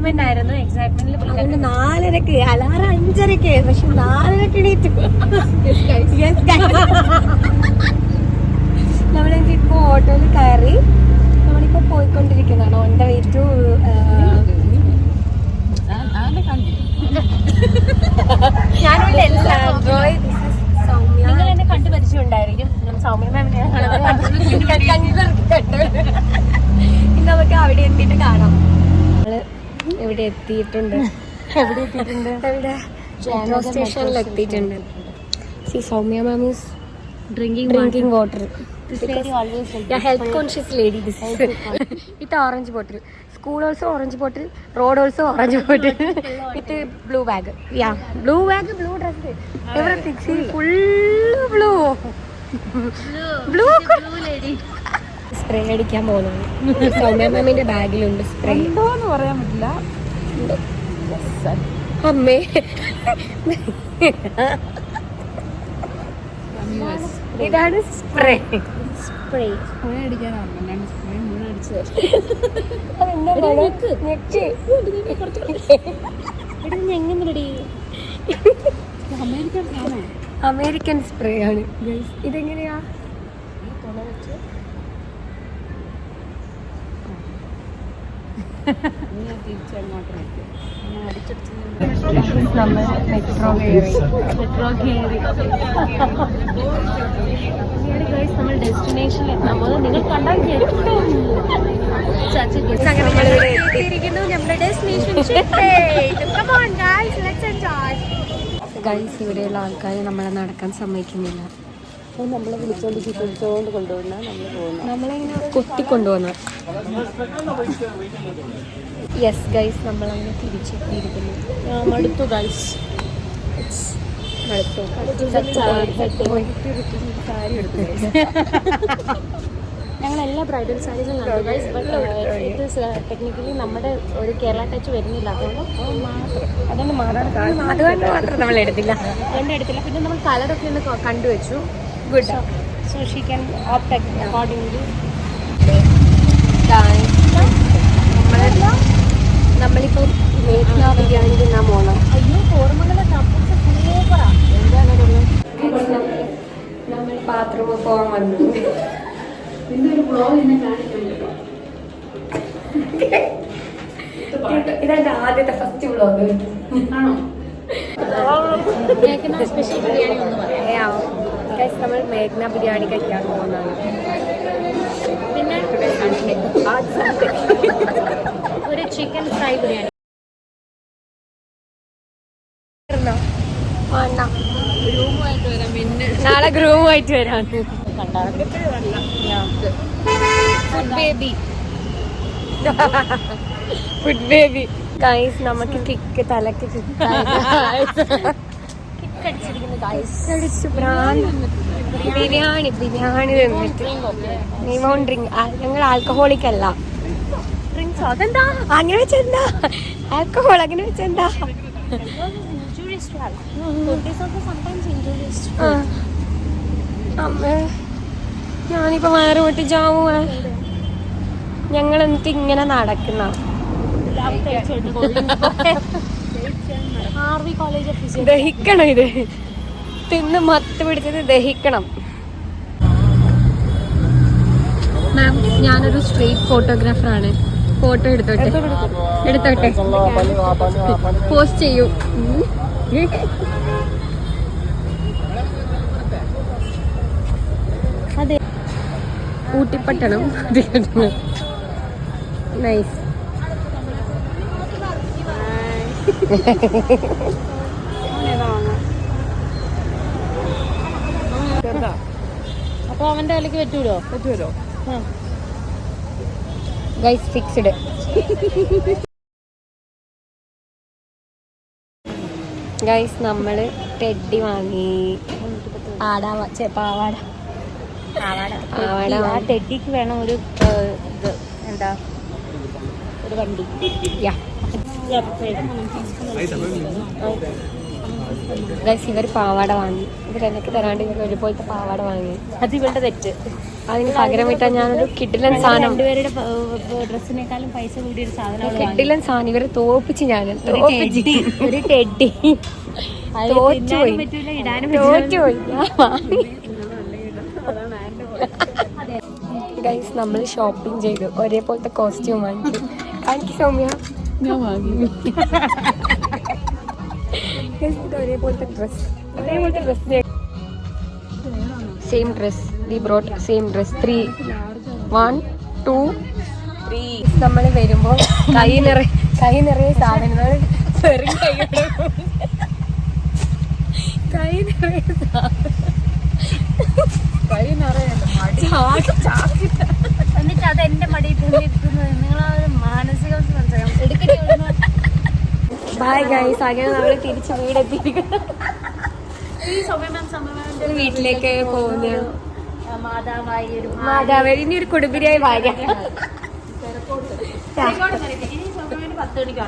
Excitement ആയിരുന്നു. എക്സൈറ്റ്മെന്റിൽ 4:30 alarm 5:30 പക്ഷെ 4:30 എണീറ്റ്. നമ്മളിപ്പോ ഓട്ടോയിൽ കയറി നമ്മളിപ്പോ പോയിക്കൊണ്ടിരിക്കുന്നതാണ് ഓൺ ദ വേ ടു നിങ്ങൾ എന്നെ കണ്ടു പരിചയമുണ്ടായിരിക്കും. സൗമ്യ മാമിനെയാണ് നമുക്ക് അവിടെ എത്തിയിട്ട് കാണാം. നമ്മള് ഇവിടെ എത്തിയിട്ടുണ്ട്. എവിടെ മെട്രോ സ്റ്റേഷനിൽ എത്തിയിട്ടുണ്ട്. Soumya ma'am is drinking water. Health conscious lady. With orange bottle. School also orange bottle, road also orange bottle, with blue bag. Yeah, blue bag, blue dress, everything. See, full blue lady. Spray അടിക്കാൻ പോകുന്നത് സൗമ്യ മാമിന്റെ ബാഗിലുണ്ട് spray. എന്തോന്ന് പറയാൻ പറ്റില്ല. അമ്മേ ഇതാണ് spray. Spray അടിക്കാനാണ്. American spray ആണ്. ഇതെങ്ങനെയാ? മെട്രോ കയറി നമ്മൾ ഡെസ്റ്റിനേഷനിൽ എത്താൻ പോകുന്നത് നിങ്ങൾ കണ്ടാൽ ഗൈസ് ഇവിടെയുള്ള ആൾക്കാർ നമ്മളെ നടക്കാൻ സമ്മതിക്കുന്നില്ല. നമ്മളെ വിളിച്ചോണ്ട് കൊണ്ടുപോകുന്ന നമ്മളിങ്ങനെ കൊത്തിക്കൊണ്ടുപോകുന്ന. യെസ് ഗൈസ് നമ്മളങ്ങനെ തിരിച്ചെത്തിയിരിക്കുന്നു. മടുത്തു ഗൈസ്. ഞങ്ങളെല്ലാ ബ്രൈഡൽ സാരീസും കണ്ടു ഗൈസ്. ബട്ട് ഇത് ടെക്നിക്കലി നമ്മുടെ ഒരു കേരള ടച്ച് വരുന്നില്ല. അതുകൊണ്ട് മാത്രം നമ്മൾ എടുത്തില്ല. പിന്നെ നമ്മൾ കളറൊക്കെ ഒന്ന് കണ്ടുവച്ചു. Good. So she can opt accordingly. നമ്മളിപ്പോൾ മേഘ്ന ബിരിയാണി തിന്നാൻ പോകണം. അയ്യോ ഓർമ്മകളെ സൂപ്പറാ. നമ്മൾ ബാത്റൂമിൽ പോകാൻ വന്നു. ഇതെന്റെ ആദ്യത്തെ ഫസ്റ്റ് വ്ലോഗ് ആണോ? സ്പെഷ്യൽ ബിരിയാണി ഒന്ന് പറയാം. നമ്മൾ മേഘ്ന ബിരിയാണി കഴിക്കാൻ പോകുന്നതാണ്. പിന്നെ ഒരു ചിക്കൻ ഫ്രൈ ബിരിയാണി. നാളെ ഗ്രൂമുമായിട്ട് വരാം. Food baby guys. നമുക്ക് കിക്ക് തലക്ക് ബിരിയാണി തന്നിട്ട് നീ വോണ്ട് ഡ്രിങ്ക്. ഞങ്ങൾ ആൽക്കഹോളിക് അല്ല. ഡ്രിങ്ക്സ് അതെന്താ അങ്ങനെ വെച്ചെന്താ? ആൽക്കഹോൾ അങ്ങനെ വെച്ചെന്താ? അമ്മ ഞാനിപ്പോ വേറെ വീട്ടിൽ ചാവുക. ഞങ്ങൾ എന്നിട്ട് ഇങ്ങനെ നടക്കുന്ന ദഹിക്കണം. ഇത് തിന്ന് മത്ത് പിടിച്ചത് ദഹിക്കണം. മാം ഞാനൊരു സ്ട്രീറ്റ് ഫോട്ടോഗ്രാഫറാണ്. ഫോട്ടോ എടുത്തോട്ടെ പോസ്റ്റ് ചെയ്യൂ. അതെ ഊട്ടിപ്പട്ടണം. നൈസ്. അപ്പൊ അവന്റെ വിലക്ക് പറ്റൂലോ? Guys fixed. ഗൈസ് നമ്മള് ടെഡി വാങ്ങി. പാവാട. ടെഡിക്ക് വേണം ഒരു എന്താ ഒരു വണ്ടി. ഇവർ പാവാട വാങ്ങി. ഇവർ എനിക്ക് തരാണ്ട് ഇവർ ഒരുപോലത്തെ പാവാട വാങ്ങി. അത് ഇവളുടെ തെറ്റ്. അതിന് പകരം വിട്ടാൽ ഞാനൊരു കിഡിലൻ സാധനം, രണ്ടുപേരുടെ ഡ്രസ്സിനേക്കാളും പൈസ കൂടിയൊരു സാധനം കിഡിലൻ സാധനം ഇവരെ തോപ്പിച്ച് ഞാൻ ഒരു ടെഡി തോറ്റുപോയി. ഗൈസ് നമ്മൾ ഷോപ്പിംഗ് ചെയ്തു, ഒരേപോലത്തെ കോസ്റ്റ്യൂം വാങ്ങിച്ചു. കാണിക്ക് സൗമ്യ. ഞാൻ വാങ്ങി. ഒരേപോലത്തെ dress same dress. We brought same dress. 3 1 2 3. നമ്മൾ വരുമ്പോൾ കൈ നിറയെ സാധനങ്ങൾ. എന്നിട്ട് അത് എന്റെ മടിയിൽ തൂങ്ങിയിരിക്കുന്നത് നിങ്ങളൊരു മാനസികാവസ്ഥ മനസ്സിലാക്കാം. Bye guys. അങ്ങനെ നമ്മൾ തിരിച്ച് വീടെത്തിയിരിക്കുന്നു. വീട്ടിലേക്ക് പോകുന്നു. മാതാവായി ഇനി ഒരു കുടുംബിനിയായി ഭാര്യ. 10 മണിക്ക്